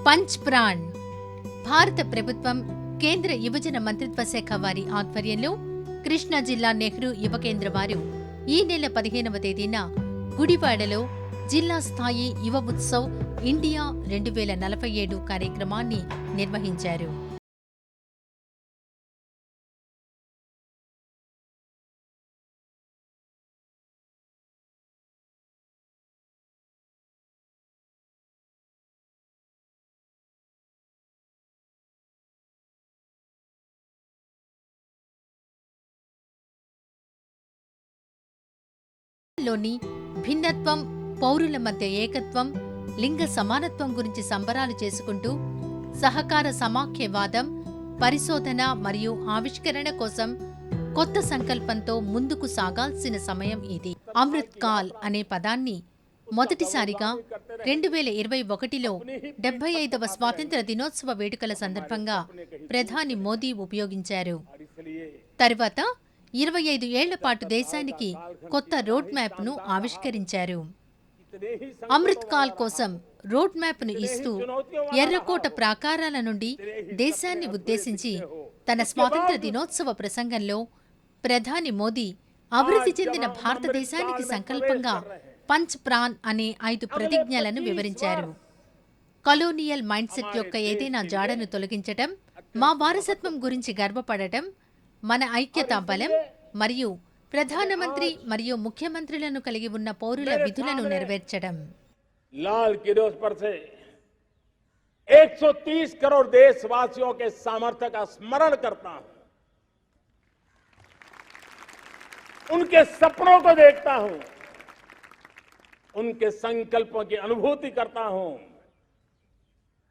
Punch PRAN భారత ప్రభుత్వం కేంద్ర యువజన మంత్రిత్వ శాఖ వారి ఆధ్వర్యంలో కృష్ణా జిల్లా నెహ్రూ యువ కేంద్ర వారు ఈ నెల 15వ తేదీన గుడివాడలో జిల్లా స్థాయి యువ ఉత్సవ్ ఇండియా 2047 కార్యక్రమాన్ని నిర్వహించారు. లోని భిన్నత్వం, పౌరుల మధ్య ఏకత్వం, లింగ సమానత్వం గురించి సంబరాలు చేసుకుంటూ సహకార సమాఖ్యవాదం, పరిశోధన మరియు ఆవిష్కరణ కోసం కొత్త సంకల్పంతో ముందుకు సాగాల్సిన సమయం ఇది. అమృత్ కాల్ అనే పదాన్ని మొదటిసారిగా 2021లో 75వ స్వాతంత్ర్య దినోత్సవ వేడుకల సందర్భంగా ప్రధాని మోదీ ఉపయోగించారు. తరువాత 25 ఏళ్ల పాటు దేశానికి కొత్త రోడ్ మ్యాప్ను ఆవిష్కరించారు. అమృత్ కాల్ కోసం రోడ్ మ్యాప్ను ఇస్తూ ఎర్రకోట ప్రాకారాల నుండి దేశాన్ని ఉద్దేశించి తన స్వాతంత్ర్య దినోత్సవ ప్రసంగంలో ప్రధాని మోదీ అభివృద్ధి చెందిన భారతదేశానికి సంకల్పంగా పంచ్ ప్రాణ్ అనే 5 ప్రతిజ్ఞలను వివరించారు. కలోనియల్ మైండ్సెట్ యొక్క ఏదైనా జాడను తొలగించటం, మా వారసత్వం గురించి గర్వపడటం, మన ఐక్యతా బలం మరియు ప్రధానమంత్రి మరియు ముఖ్యమంత్రులను కలిగి ఉన్న పౌరుల విధులను నెరవేర్చడం. लाल किरोज पर से 130 करोड़ देशवासियों के सामर्थ्य का स्मरण करता हूं, उनके सपनों को देखता हूं, उनके संकल्पों की अनुभूति करता हूं,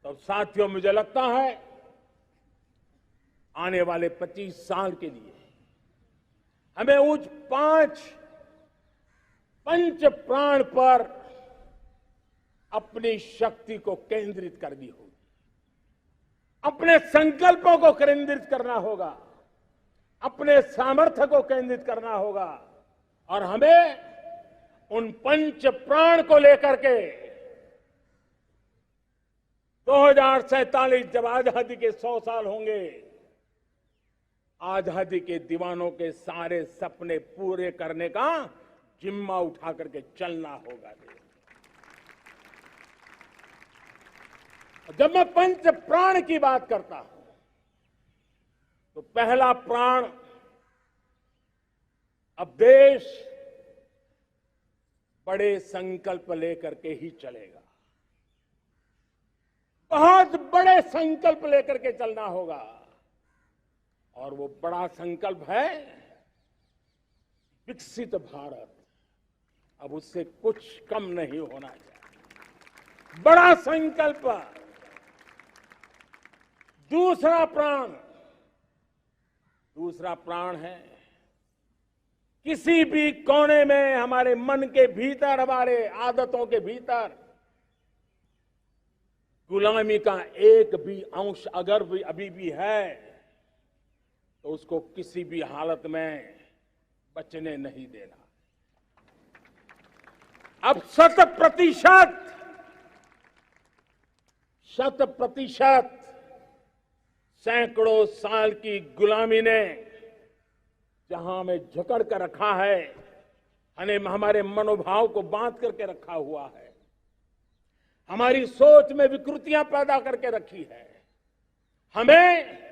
तो साथियों मुझे लगता है आने वाले 25 साल के लिए हमें उस 5 पंच प्राण पर अपनी शक्ति को केंद्रित करनी होगी, अपने संकल्पों को केंद्रित करना होगा, अपने सामर्थ्य को केंद्रित करना होगा और हमें उन पंच प्राण को लेकर के 2047 जब आजादी के 100 साल होंगे, आजादी के दीवानों के सारे सपने पूरे करने का जिम्मा उठा करके चलना होगा. जब मैं पंच प्राण की बात करता हूं तो पहला प्राण, अब देश बड़े संकल्प लेकर के ही चलेगा, बहुत बड़े संकल्प लेकर के चलना होगा और वो बड़ा संकल्प है विकसित भारत. अब उससे कुछ कम नहीं होना चाहिए, बड़ा संकल्प. दूसरा प्राण है किसी भी कोने में हमारे मन के भीतर, हमारे आदतों के भीतर गुलामी का एक भी अंश अगर भी अभी भी है तो उसको किसी भी हालत में बचने नहीं देना. अब 100% सैकड़ों साल की गुलामी ने जहां हमें जकड़ कर रखा है, हमारे मनोभाव को बांध करके रखा हुआ है, हमारी सोच में विकृतियां पैदा करके रखी है, हमें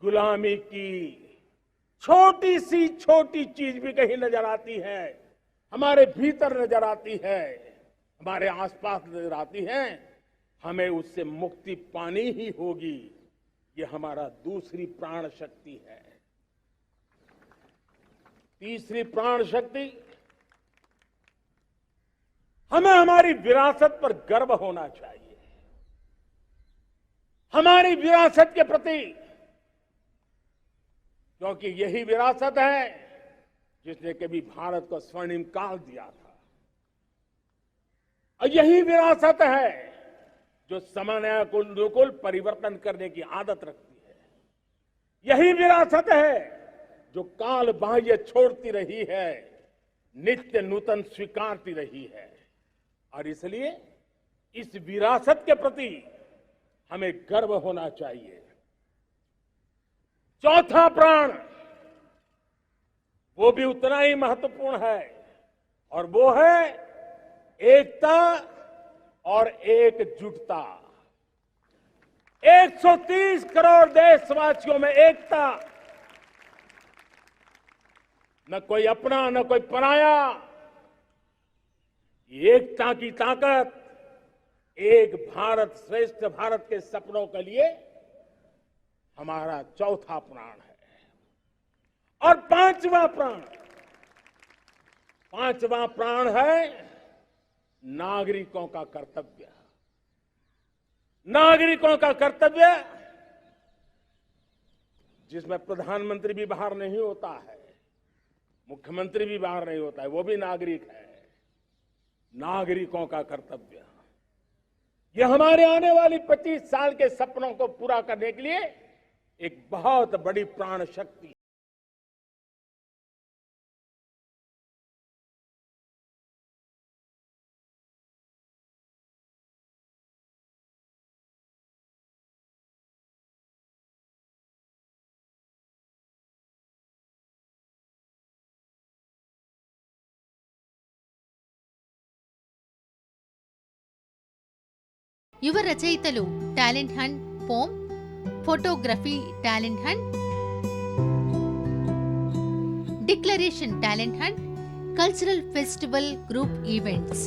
गुलामी की छोटी चीज भी कहीं नजर आती है, हमारे भीतर नजर आती है, हमारे आसपास नजर आती है, हमें उससे मुक्ति पानी ही होगी. ये हमारा दूसरी प्राण शक्ति है. तीसरी प्राण शक्ति, हमें हमारी विरासत पर गर्व होना चाहिए. हमारी विरासत के प्रति, क्योंकि यही विरासत है जिसने कभी भारत को स्वर्णिम काल दिया था, और यही विरासत है जो समयानुकूल परिवर्तन करने की आदत रखती है. यही विरासत है जो काल बाह्य छोड़ती रही है, नित्य नूतन स्वीकारती रही है. और इसलिए इस विरासत के प्रति हमें गर्व होना चाहिए। चौथा प्राण वो भी उतना ही महत्वपूर्ण है और वो है एकता और एकजुटता। 130 करोड़ देशवासियों में एकता, न कोई अपना न कोई पराया। एकता की ताकत एक भारत श्रेष्ठ भारत के सपनों के लिए हमारा चौथा प्राण है। और पांचवा प्राण है नागरिकों का कर्तव्य। नागरिकों का कर्तव्य जिसमें प्रधानमंत्री भी बाहर नहीं होता है, मुख्यमंत्री भी बाहर नहीं होता है, वो भी नागरिक है। नागरिकों का कर्तव्य, यह हमारे आने वाली 25 साल के सपनों को पूरा करने के लिए एक बहुत बड़ी प्राण शक्ति है। యువ రచయితలు talent hunt, poem, photography talent hunt, declaration talent hunt, cultural festival group events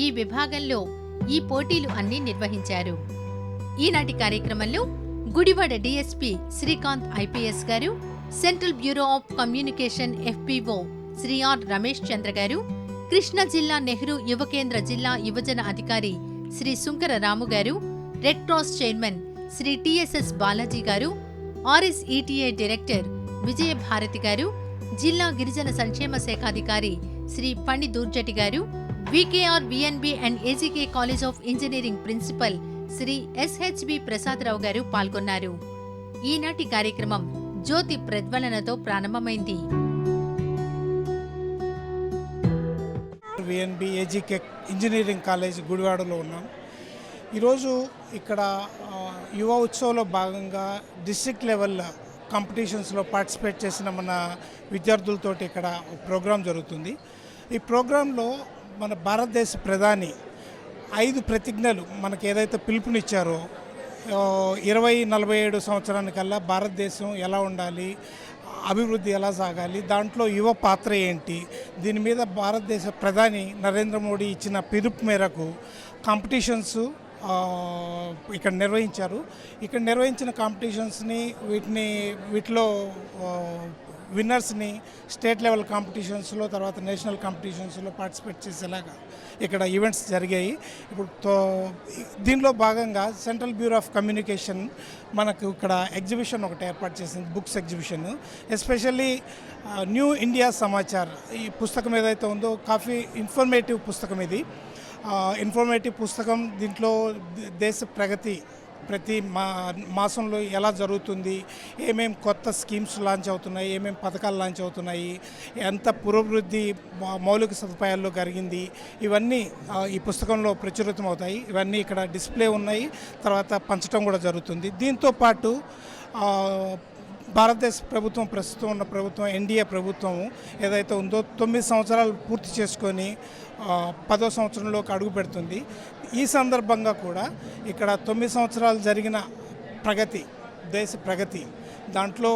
ఈ విభాగంలో ఈ పోటీలు అన్నీ నిర్వహించారు. ఈనాటి కార్యక్రమంలో గుడివాడ డీఎస్పీ శ్రీకాంత్ ఐపీఎస్ గారు, Central Bureau of Communication FPO Shri R Ramesh Chandra గారు, కృష్ణా జిల్లా నెహ్రూ యువ కేంద్ర జిల్లా యువజన అధికారి శ్రీ సుంకర రాము గారు, red cross chairman Shri TSS Balaji గారు, ఆర్ఎస్ఈటీఏ డైరెక్టర్ విజయభారతి గారు, జిల్లా గిరిజన సంక్షేమ శాఖాధికారి శ్రీ పండి దూర్జటి గారు, VKR VNB and AGK college of engineering principal Shri SHB Prasadarao గారు పాల్గొన్నారు. ఈనాటి కార్యక్రమం జ్యోతి ప్రజ్వలనతో ప్రారంభమైంది. విఎన్బి ఏజీకే ఇంజనీరింగ్ కాలేజ్ గుడివాడలో ఉన్నాం. ఈరోజు ఇక్కడ యువ ఉత్సవంలో భాగంగా డిస్ట్రిక్ట్ లెవెల్ కాంపిటీషన్స్లో పార్టిసిపేట్ చేసిన మన విద్యార్థులతో ఇక్కడ ప్రోగ్రాం జరుగుతుంది. ఈ ప్రోగ్రాంలో మన భారతదేశ ప్రధాని 5 ప్రతిజ్ఞలు మనకు ఏదైతే పిలుపునిచ్చారో 2047 సంవత్సరానికల్లా భారతదేశం ఎలా ఉండాలి, అభివృద్ధి ఎలా సాగాలి, దాంట్లో యువ పాత్ర ఏంటి, దీని మీద భారతదేశ ప్రధాని నరేంద్ర మోడీ ఇచ్చిన పిలుపు మేరకు కాంపిటీషన్స్ ఇక్కడ నిర్వహించారు. ఇక్కడ నిర్వహించిన కాంపిటీషన్స్ని వీటిలో విన్నర్స్ని స్టేట్ లెవెల్ కాంపిటీషన్స్లో, తర్వాత నేషనల్ కాంపిటీషన్స్లో పార్టిసిపేట్ చేసేలాగా ఇక్కడ ఈవెంట్స్ జరిగాయి. ఇప్పుడు దీనిలో భాగంగా సెంట్రల్ బ్యూరో ఆఫ్ కమ్యూనికేషన్ మనకు ఇక్కడ ఎగ్జిబిషన్ ఒకటి ఏర్పాటు చేసింది, books exhibition. Especially new India Samachar ఈ పుస్తకం ఏదైతే ఉందో కాఫీ ఇన్ఫర్మేటివ్ పుస్తకం. ఇది ఇన్ఫర్మేటివ్ పుస్తకం. దీంట్లో దేశ ప్రగతి ప్రతి మాసంలో ఎలా జరుగుతుంది, ఏమేం కొత్త స్కీమ్స్ లాంచ్ అవుతున్నాయి, ఏమేం పథకాలు లాంచ్ అవుతున్నాయి, ఎంత పురోభివృద్ధి మౌలిక సదుపాయాల్లో జరిగింది, ఇవన్నీ ఈ పుస్తకంలో ప్రచురితం అవుతాయి. ఇవన్నీ ఇక్కడ డిస్ప్లే ఉన్నాయి, తర్వాత పంచడం కూడా జరుగుతుంది. దీంతో పాటు భారతదేశ ప్రభుత్వం, ప్రస్తుతం ఉన్న ప్రభుత్వం ఎన్డీఏ ప్రభుత్వం ఏదైతే ఉందో 9 సంవత్సరాలు పూర్తి చేసుకొని 10వ సంవత్సరంలోకి అడుగు పెడుతుంది. ఈ సందర్భంగా కూడా ఇక్కడ 9 సంవత్సరాలు జరిగిన ప్రగతి, దేశ ప్రగతి, దాంట్లో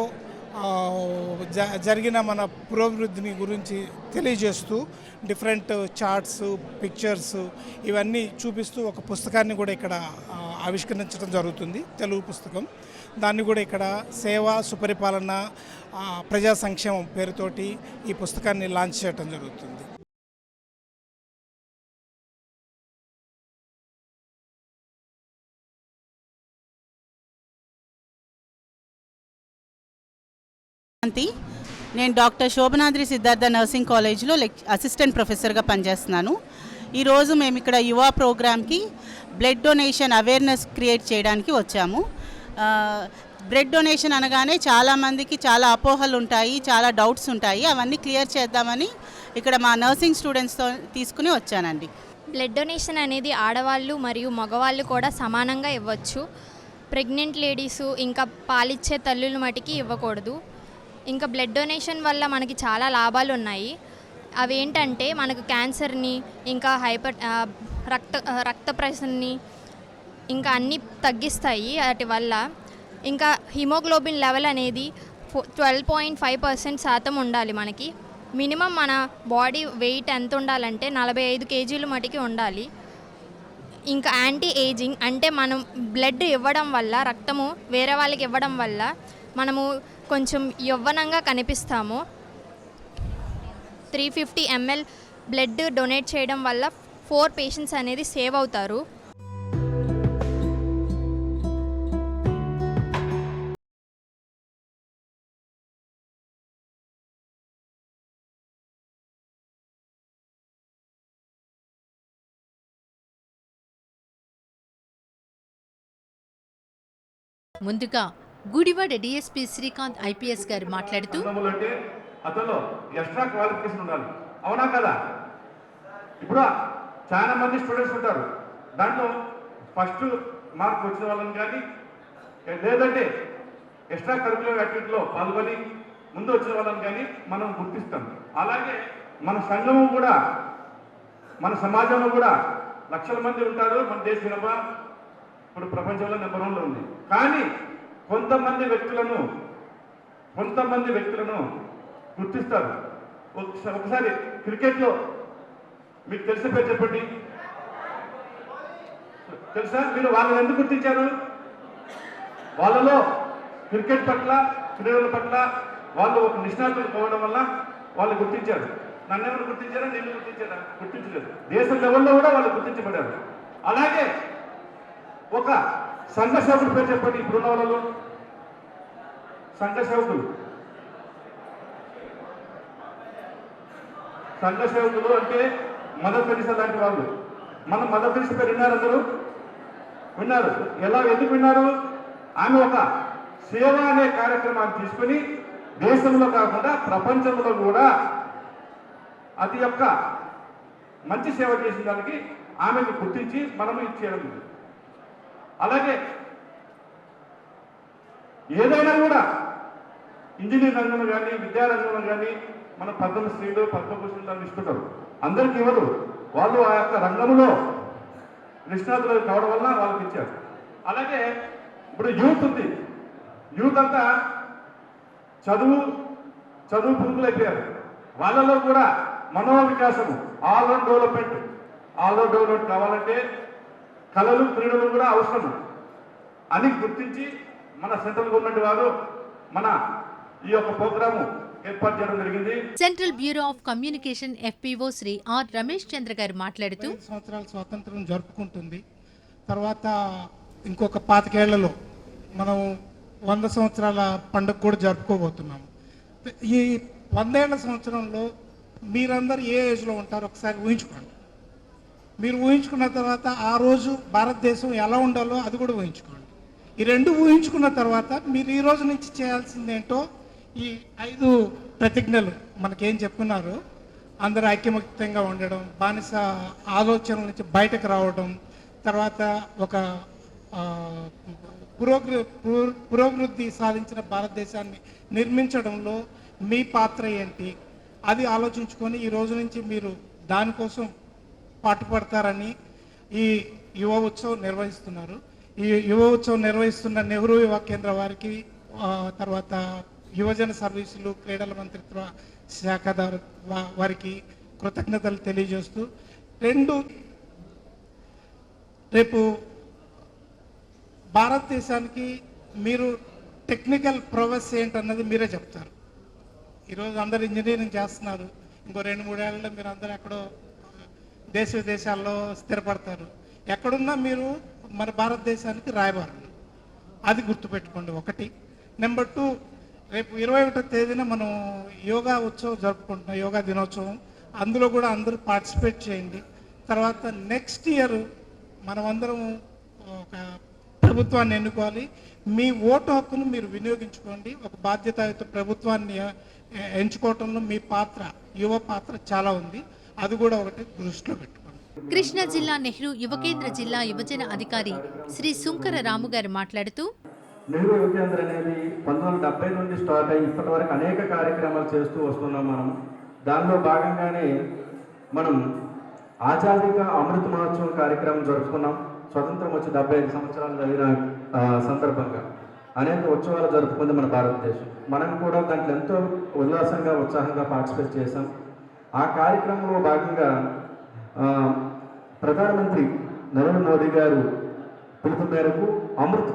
జరిగిన మన పురోభివృద్ధిని గురించి తెలియజేస్తూ డిఫరెంట్ చార్ట్స్, పిక్చర్స్ ఇవన్నీ చూపిస్తూ ఒక పుస్తకాన్ని కూడా ఇక్కడ ఆవిష్కరించడం జరుగుతుంది, తెలుగు పుస్తకం. దాన్ని కూడా ఇక్కడ సేవ, సుపరిపాలన, ప్రజా సంక్షేమం పేరుతోటి ఈ పుస్తకాన్ని లాంచ్ చేయడం జరుగుతుంది. నేను డాక్టర్ శోభనాద్రి సిద్ధార్థ నర్సింగ్ కాలేజ్లో అసిస్టెంట్ ప్రొఫెసర్గా పనిచేస్తున్నాను. ఈరోజు మేము ఇక్కడ యువ ప్రోగ్రామ్కి బ్లడ్ డొనేషన్ అవేర్నెస్ క్రియేట్ చేయడానికి వచ్చాము. బ్లడ్ డొనేషన్ అనగానే చాలామందికి చాలా అపోహలు ఉంటాయి, చాలా డౌట్స్ ఉంటాయి. అవన్నీ క్లియర్ చేద్దామని ఇక్కడ మా నర్సింగ్ స్టూడెంట్స్తో తీసుకుని వచ్చానండి. బ్లడ్ డొనేషన్ అనేది ఆడవాళ్ళు మరియు మగవాళ్ళు కూడా సమానంగా ఇవ్వచ్చు. ప్రెగ్నెంట్ లేడీసు ఇంకా పాలిచ్చే తల్లులు మటుకి ఇవ్వకూడదు. ఇంకా బ్లడ్ డొనేషన్ వల్ల మనకి చాలా లాభాలు ఉన్నాయి. అవేంటంటే మనకు క్యాన్సర్ని, ఇంకా రక్త ప్రెషర్ని ఇంకా అన్నీ తగ్గిస్తాయి వాటి వల్ల. ఇంకా హిమోగ్లోబిన్ లెవెల్ అనేది 12.5% ఉండాలి మనకి. మినిమం మన బాడీ వెయిట్ ఎంత ఉండాలంటే 45 కేజీలు మటుకి ఉండాలి. ఇంకా యాంటీ ఏజింగ్ అంటే మనం బ్లడ్ ఇవ్వడం వల్ల, రక్తము వేరే వాళ్ళకి ఇవ్వడం వల్ల మనము కొంచెం యవ్వనంగా కనిపిస్తాము. 350 ml బ్లడ్ డొనేట్ చేయడం వల్ల 4 పేషెంట్స్ అనేది సేవ్ అవుతారు. ముందుగా గుడివాడ డిఎస్పీ శ్రీకాంత్ ఐపీఎస్ గారు మాట్లాడుతూ, అంటే అతను ఎక్స్ట్రా క్వాలిఫికేషన్ ఉండాలి, అవునా కదా? ఇప్పుడు చాలా మంది స్టూడెంట్స్ ఉంటారు, దాంట్లో ఫస్ట్ మార్క్ వచ్చిన వాళ్ళని కానీ లేదంటే ఎక్స్ట్రా కరిక్యులర్ యాక్టివిటీలో పాల్గొని ముందు వచ్చిన వాళ్ళని కానీ మనం గుర్తిస్తాం. అలాగే మన సంఘము కూడా, మన సమాజంలో కూడా లక్షల మంది ఉంటారు. మన దేశ జనాభా ఇప్పుడు ప్రపంచంలో నెంబర్ 1లో ఉంది. కానీ కొంతమంది వ్యక్తులను గుర్తిస్తారు. ఒకసారి క్రికెట్లో మీకు తెలిసిన పేరు చెప్పండి. తెలుసా? మీరు వాళ్ళని ఎందుకు గుర్తించారు? వాళ్ళలో క్రికెట్ పట్ల, క్రీడల పట్ల వాళ్ళు ఒక నిష్ణాతులు కావడం వల్ల వాళ్ళు గుర్తించారు. నన్ను ఎవరు గుర్తించారా? నేను గుర్తించారా? గుర్తించలేదు. దేశ లెవెల్లో కూడా వాళ్ళు గుర్తించబడ్డారు. అలాగే ఒక సంఘ సేవకుడు పేరు చెప్పండి. ఇప్పుడున్న వాళ్ళలో సంఘ సేవకులు అంటే మదర్ తెరిసా లాంటి వాళ్ళు. మనం మదర్ తెరిసా పేరు విన్నారు? అందరూ విన్నారు. ఎందుకు విన్నారు? ఆమె ఒక సేవ అనే కార్యక్రమాన్ని తీసుకుని దేశంలో కాకుండా ప్రపంచంలో కూడా అది యొక్క మంచి సేవ చేసిన దానికి ఆమెను గుర్తించి మనము ఇచ్చేయడం. అలాగే ఏదైనా కూడా ఇంజనీరింగ్ రంగంలో కానీ, విద్యారంగంలో కానీ మన పద్మశ్రీలు, పద్మభూషణులు ఇస్తుంటారు. అందరికీ ఇవ్వరు. వాళ్ళు ఆ యొక్క రంగంలో నిష్ణాతులు కావడం వల్ల వాళ్ళకి ఇచ్చారు. అలాగే ఇప్పుడు యూత్ ఉంది. యూత్ అంతా చదువు పురుగులు అయిపోయారు. వాళ్ళలో కూడా మనోవికాసము, ఆల్రౌండ్ డెవలప్మెంట్ కావాలంటే కళలు, క్రీడలు కూడా అవసరం అని గుర్తించి మన సెంట్రల్ గవర్నమెంట్ వారు మన ఈ యొక్క ప్రోగ్రాము ఏర్పాటు చేయడం జరిగింది. Central Bureau of Communication FPO Shri R Ramesh Chandra గారు మాట్లాడుతూ, సంవత్సరాల స్వాతంత్రం జరుపుకుంటుంది. తర్వాత ఇంకొక 25 ఏళ్లలో మనం 100 సంవత్సరాల పండుగ కూడా జరుపుకోబోతున్నాము. ఈ 100 ఏళ్ల సంవత్సరంలో మీరందరూ ఏ ఏజ్లో ఉంటారో ఒకసారి ఊహించుకోండి. మీరు ఊహించుకున్న తర్వాత ఆ రోజు భారతదేశం ఎలా ఉండాలో అది కూడా ఊహించుకోండి. ఈ రెండు ఊహించుకున్న తర్వాత మీరు ఈ రోజు నుంచి చేయాల్సిందేంటో ఈ 5 ప్రతిజ్ఞలు మనకేం చెప్పుకున్నారు. అందరూ ఐక్యమత్యంగా ఉండడం, బానిస ఆలోచనల నుంచి బయటకు రావడం, తర్వాత ఒక పురోభివృద్ధి సాధించిన భారతదేశాన్ని నిర్మించడంలో మీ పాత్ర ఏంటి అది ఆలోచించుకొని ఈ రోజు నుంచి మీరు దానికోసం పాటుపడతారని ఈ యువ ఉత్సవం నిర్వహిస్తున్నారు. ఈ యువ ఉత్సవం నిర్వహిస్తున్న నెహ్రూ యువ కేంద్ర వారికి, తర్వాత యువజన సర్వీసులు, క్రీడల మంత్రిత్వ శాఖ వారికి కృతజ్ఞతలు తెలియజేస్తూ, రేపు భారతదేశానికి మీరు టెక్నికల్ ప్రొవెస్ ఏంటన్నది మీరే చెప్తారు. ఈరోజు అందరు ఇంజనీరింగ్ చేస్తున్నారు. ఇంకో 2-3 ఏళ్ళలో మీరు అందరూ ఎక్కడో దేశ విదేశాల్లో స్థిరపడతారు. ఎక్కడున్నా మీరు మన భారతదేశానికి రాయబారులు. అది గుర్తుపెట్టుకోండి. 1. నెంబర్ 2, రేపు 21వ తేదీన మనం యోగా ఉత్సవం జరుపుకుంటున్నాం, యోగా దినోత్సవం. అందులో కూడా అందరూ పార్టిసిపేట్ చేయండి. తర్వాత నెక్స్ట్ ఇయర్ మనం అందరం ఒక ప్రభుత్వాన్ని ఎన్నుకోవాలి. మీ ఓటు హక్కును మీరు వినియోగించుకోండి. ఒక బాధ్యతాయుత ప్రభుత్వాన్ని ఎంచుకోవటంలో మీ పాత్ర, యువ పాత్ర చాలా ఉంది. అది కూడా ఒకటి దృష్టిలో పెట్టుకోండి. కృష్ణా జిల్లా నెహ్రూ యువకేంద్ర జిల్లా యువజన అధికారి శ్రీ సుంకర రాము గారు మాట్లాడుతూ, నెహ్రూ యువ కేంద్ర అనేది 1970 నుండి స్టార్ట్ అయ్యి ఇప్పటి వరకు అనేక కార్యక్రమాలు చేస్తూ వస్తున్నాం మనం. దానిలో భాగంగానే మనం ఆజాదీ కా అమృత మహోత్సవం కార్యక్రమం జరుపుకున్నాం. స్వతంత్రం వచ్చి 75 సంవత్సరాలు జరిగిన సందర్భంగా అనేక ఉత్సవాలు జరుపుకుంది మన భారతదేశం. మనం కూడా దాంట్లో ఎంతో ఉల్లాసంగా ఉత్సాహంగా పార్టిసిపేట్ చేశాం. ఆ కార్యక్రమంలో భాగంగా ప్రధానమంత్రి నరేంద్ర మోడీ గారు పిలుపు మేరకు అమృత్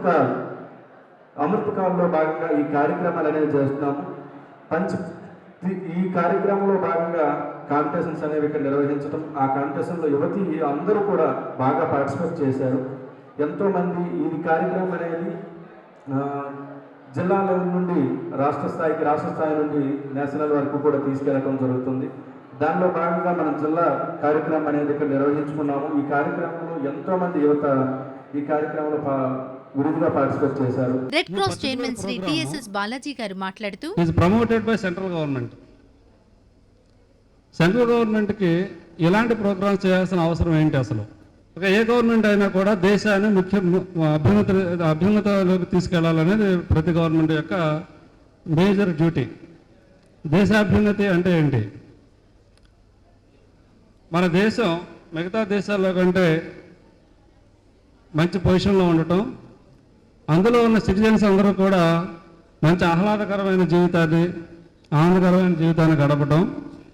కాల్లో భాగంగా ఈ కార్యక్రమాలు అనేవి చేస్తున్నాము. ఈ కార్యక్రమంలో భాగంగా కాంపిటీషన్స్ అనేవి ఇక్కడ నిర్వహించడం, ఆ కాంపిటీషన్లో యువతి అందరూ కూడా బాగా పార్టిసిపేట్ చేశారు. ఎంతోమంది ఈ కార్యక్రమం అనేది జిల్లా లెవెల్ నుండి రాష్ట్ర స్థాయి నుండి నేషనల్ వరకు కూడా తీసుకెళ్లడం జరుగుతుంది. దానిలో భాగంగా మనం జిల్లా కార్యక్రమం అనేది ఇక్కడ నిర్వహించుకున్నాము. ఈ కార్యక్రమంలో ఎంతోమంది యువత ఈ కార్యక్రమంలో విరివిగా పార్టిసిపేట్ చేశారు. Red cross chairman Shri TSS Balaji గారు మాట్లాడుతూ, is promoted by central government. Central గవర్నమెంట్కి ఇలాంటి ప్రోగ్రామ్స్ చేయాల్సిన అవసరం ఏంటి అసలు? ఏ గవర్నమెంట్ అయినా కూడా దేశాన్ని అభ్యున్నతలోకి తీసుకెళ్లాలనేది ప్రతి గవర్నమెంట్ యొక్క మేజర్ డ్యూటీ. దేశాభ్యున్నతి అంటే ఏంటి? మన దేశం మిగతా దేశాల్లో కంటే మంచి పొజిషన్లో ఉండటం, అందులో ఉన్న సిటిజన్స్ అందరూ కూడా మంచి ఆహ్లాదకరమైన జీవితాన్ని, ఆనందకరమైన జీవితాన్ని గడపడం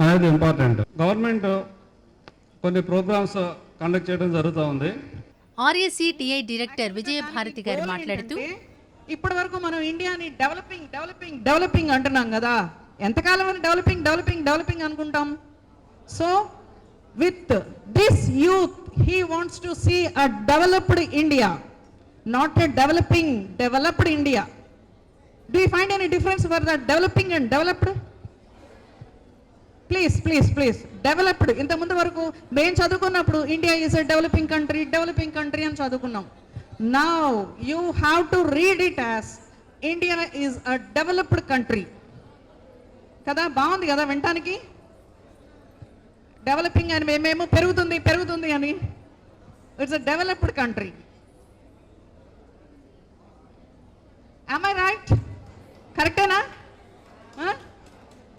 అనేది ఇంపార్టెంట్. గవర్నమెంట్ కొన్ని ప్రోగ్రామ్స్ కండక్ట్ చేయడం జరుగుతూ ఉంది. ఆర్ఎస్సిటిఐ డైరెక్టర్ విజయభారతి గారు మాట్లాడుతూ, ఇప్పటి వరకు మనం ఇండియాని డెవలపింగ్ అంటున్నాం కదా, ఎంతకాలం అని డెవలపింగ్ అనుకుంటాం. So with this youth he wants to see a developed India, not a developed India. Do you find any difference for that developing and developed? Please developed. ఇంత ముందు వరకు మేము చదువుకున్నప్పుడు India is a developing country అని చదువుకున్నాం. Now you have to read it as India is a developed country. కదా, బాగుంది కదా వినటానికి. డెవలపింగ్ అని మేమేమో పెరుగుతుంది అని. It's a developed country. am I right? కరెక్టేనా?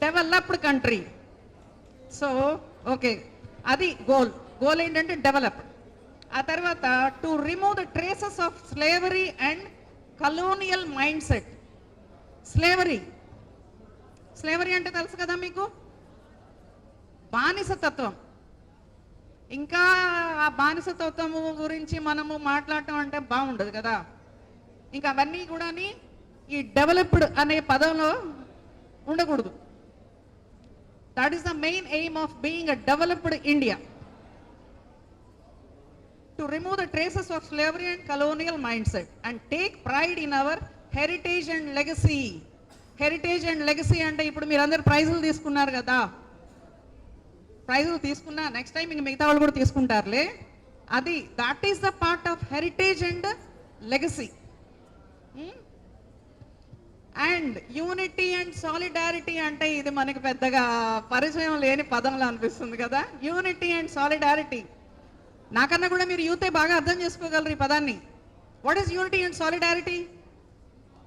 Developed country. సో ఓకే, అది గోల్ ఏంటంటే డెవలప్. ఆ తర్వాత to remove the traces of slavery and colonial mind set. Slavery అంటే తెలుసు కదా మీకు, బానిసతత్వం. ఇంకా ఆ బానిసతత్వం గురించి మనము మాట్లాడటం అంటే బాగుండదు కదా. ఇంకా అవన్నీ కూడా ఈ డెవలప్డ్ అనే పదంలో ఉండకూడదు. That is the main aim of being a developed India. To remove the traces of slavery and colonial mind set and take pride in our heritage and legacy. అంటే ఇప్పుడు మీరందరూ ప్రైజులు తీసుకున్నారు కదా, ప్రైజులు తీసుకున్నా నెక్స్ట్ టైం ఇంక మిగతా వాళ్ళు కూడా తీసుకుంటారులే. That is the part of heritage and legacy. And unity and solidarity అంటే ఇది మనకి పెద్దగా పరిచయం లేని పదంలో అనిపిస్తుంది కదా. యూనిటీ అండ్ సాలిడారిటీ నాకన్నా కూడా మీరు యూతే బాగా అర్థం చేసుకోగలరు ఈ పదాన్ని. What is unity and solidarity?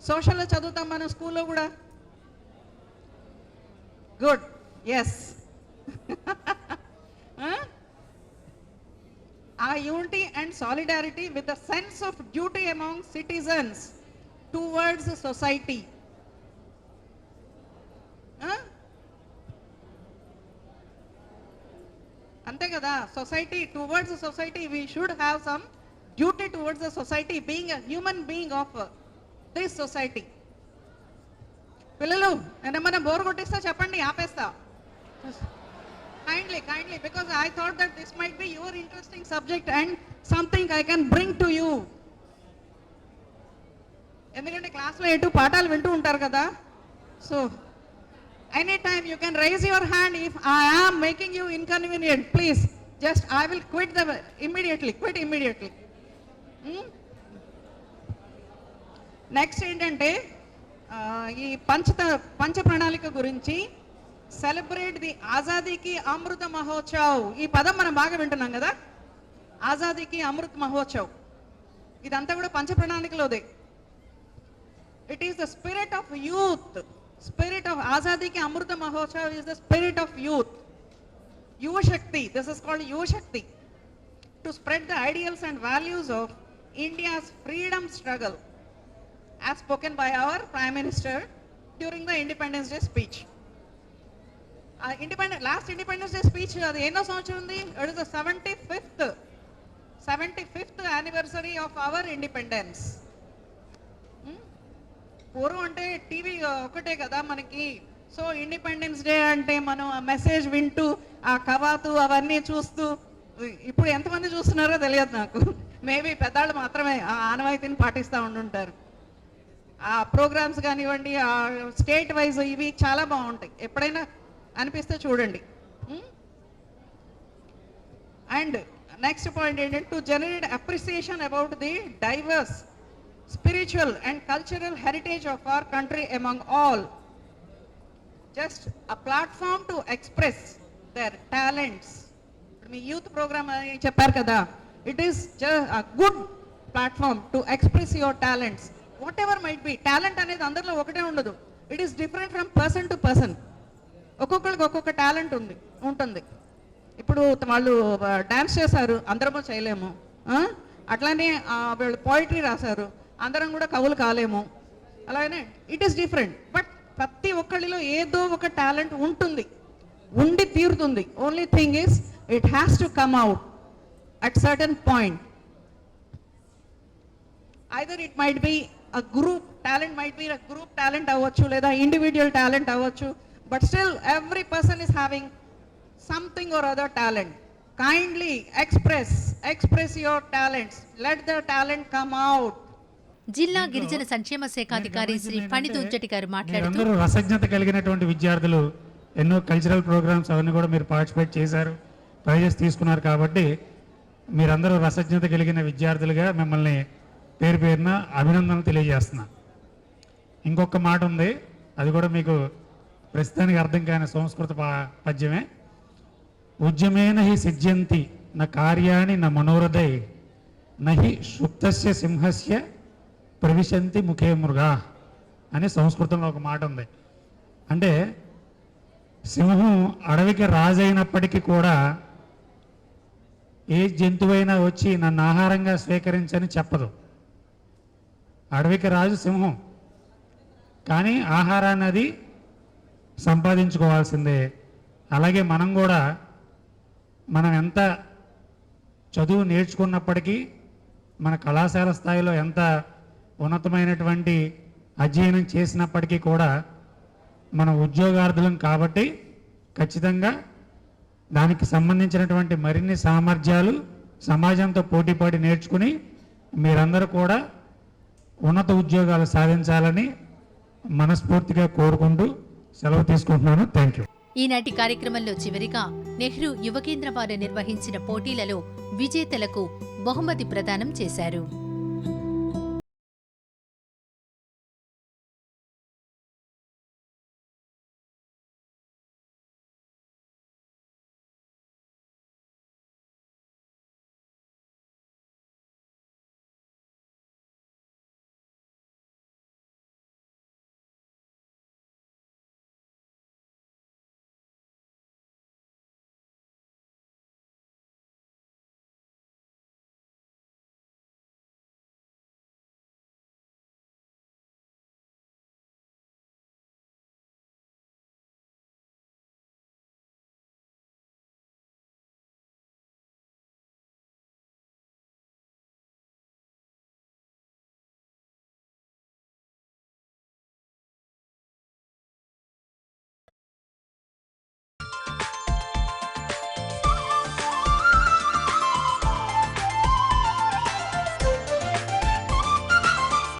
సోషల్లో చదువుతాం మనం, స్కూల్లో కూడా. Good, yes. ఆ unity and solidarity with the sense of duty among citizens towards society. అంతే కదా, society towards society we should have some duty towards the society, being a human being of this society. పిల్లలు నేనేమన్నా bore కొట్టిస్తా చెప్పండి, ఆపేస్తా. Kindly, because I thought that this might be your interesting subject and something I can bring to you. ఎందుకంటే క్లాస్లో ఎటు పాఠాలు వింటూ ఉంటారు కదా. So any time you can raise your hand if I am making you inconvenient. Please just I will quit immediately. Next ఏంటంటే ఈ పంచ ప్రణాళిక గురించి, సెలబ్రేట్ ది ఆజాదీకి అమృత మహోత్సవ్. ఈ పదం మనం బాగా వింటున్నాం కదా. ఆజాదీకి అమృత్ మహోత్సవ్, ఇదంతా కూడా పంచ ప్రణాళికలోదే. It is the spirit of youth. Spirit of ఆజాదీకి Amrit Mahotsav is the spirit of youth. Yuva Shakti, this is called Yuva Shakti, to spread the ideals and values of India's freedom struggle as spoken by our Prime Minister during the Independence Day speech. Last Independence Day speech, అది ఎన్నో సంవత్సరం ఉంది? It is the 75th anniversary of our independence. పూర్వం అంటే TV ఒకటే కదా మనకి. So independence day అంటే మనం ఆ మెసేజ్ వింటూ ఆ కవాతు అవన్నీ చూస్తూ, ఇప్పుడు ఎంతమంది చూస్తున్నారో తెలియదు నాకు. మేబీ పెద్దవాళ్ళు మాత్రమే ఆ ఆనవాయితీని పాటిస్తూ ఉండుంటారు. ఆ ప్రోగ్రామ్స్ కానివ్వండి, ఆ స్టేట్ వైజ్ ఇవి చాలా బాగుంటాయి, ఎప్పుడైనా అనిపిస్తే చూడండి. అండ్ నెక్స్ట్ పాయింట్ ఏంటంటే, to generate appreciation about the diverse spiritual and cultural heritage of our country among all. Just a platform to express their talents. మీ యూత్ ప్రోగ్రామ్ అని చెప్పారు కదా, it is just a good platform to express your talents. Whatever might be. Talent అనేది అందరిలో ఒకటే ఉండదు. It is different from person to person. ఒక్కొక్కరికి ఒక్కొక్క టాలెంట్ ఉంటుంది. ఇప్పుడు వాళ్ళు డ్యాన్స్ చేశారు, అందరము చేయలేము. అట్లానే వీళ్ళు పోయిటరీ రాశారు, అందరం కూడా కవులు కాలేము. అలాగనే ఇట్ ఈస్ డిఫరెంట్. బట్ ప్రతి ఒక్కళ్ళలో ఏదో ఒక టాలెంట్ ఉంటుంది, ఉండి తీరుతుంది. Only thing is it has to come out at certain point. Either it might be a group talent, might be a group talent avvachu leda individual talent avvachu, but still every person is having something or other talent. Kindly express your talents, let the talent come out. జిల్లా గిరిజన సంక్షేమ శాఖ అధికారి శ్రీ ఫణిత్ ఉజ్జటి గారు మాట్లాడుతూ, అందరూ రసజ్ఞత కలిగినటువంటి విద్యార్థులు, ఎన్నో కల్చరల్ ప్రోగ్రామ్స్ అవన్నీ కూడా మీరు పార్టిసిపేట్ చేశారు, ప్రైజెస్ తీసుకున్నారు. కాబట్టి మీరందరూ రసజ్ఞత కలిగిన విద్యార్థులుగా మిమ్మల్ని పేరు పేరున అభినందనలు తెలియజేస్తున్నా. ఇంకొక మాట ఉంది, అది కూడా మీకు ప్రస్తుతానికి అర్థం కాని సంస్కృత పద్యమే. ఉద్యమేన హి సిద్ధ్యంతి న కార్యాణి న మనోరథై నహి సుప్తస్య సింహస్య ప్రవిశంతి ముఖే మృగా అని సంస్కృతంలో ఒక మాట ఉంది. అంటే సింహం అడవికి రాజైనప్పటికీ కూడా ఏ జంతువైనా వచ్చి నన్ను ఆహారంగా స్వీకరించని చెప్పదు. అడవికి రాజు సింహం, కానీ ఆహారాన్ని అది సంపాదించుకోవాల్సిందే. అలాగే మనం కూడా మనం ఎంత చదువు నేర్చుకున్నప్పటికీ, మన కళాశాల స్థాయిలో ఎంత ఉన్నతమైనటువంటి అధ్యయనం చేసినప్పటికీ కూడా మనం ఉద్యోగార్థులం కాబట్టి ఖచ్చితంగా దానికి సంబంధించినటువంటి మరిన్ని సామర్థ్యాలు సమాజంతో పోటీపడి నేర్చుకుని మీరందరూ కూడా ఉన్నత ఉద్యోగాలు సాధించాలని మనస్ఫూర్తిగా కోరుకుంటూ సెలవు తీసుకుంటున్నాను. Thank you. ఈనాటి కార్యక్రమంలో చివరిగా నెహ్రూ యువ కేంద్రం వారు నిర్వహించిన పోటీలలో విజేతలకు బహుమతి ప్రదానం చేశారు.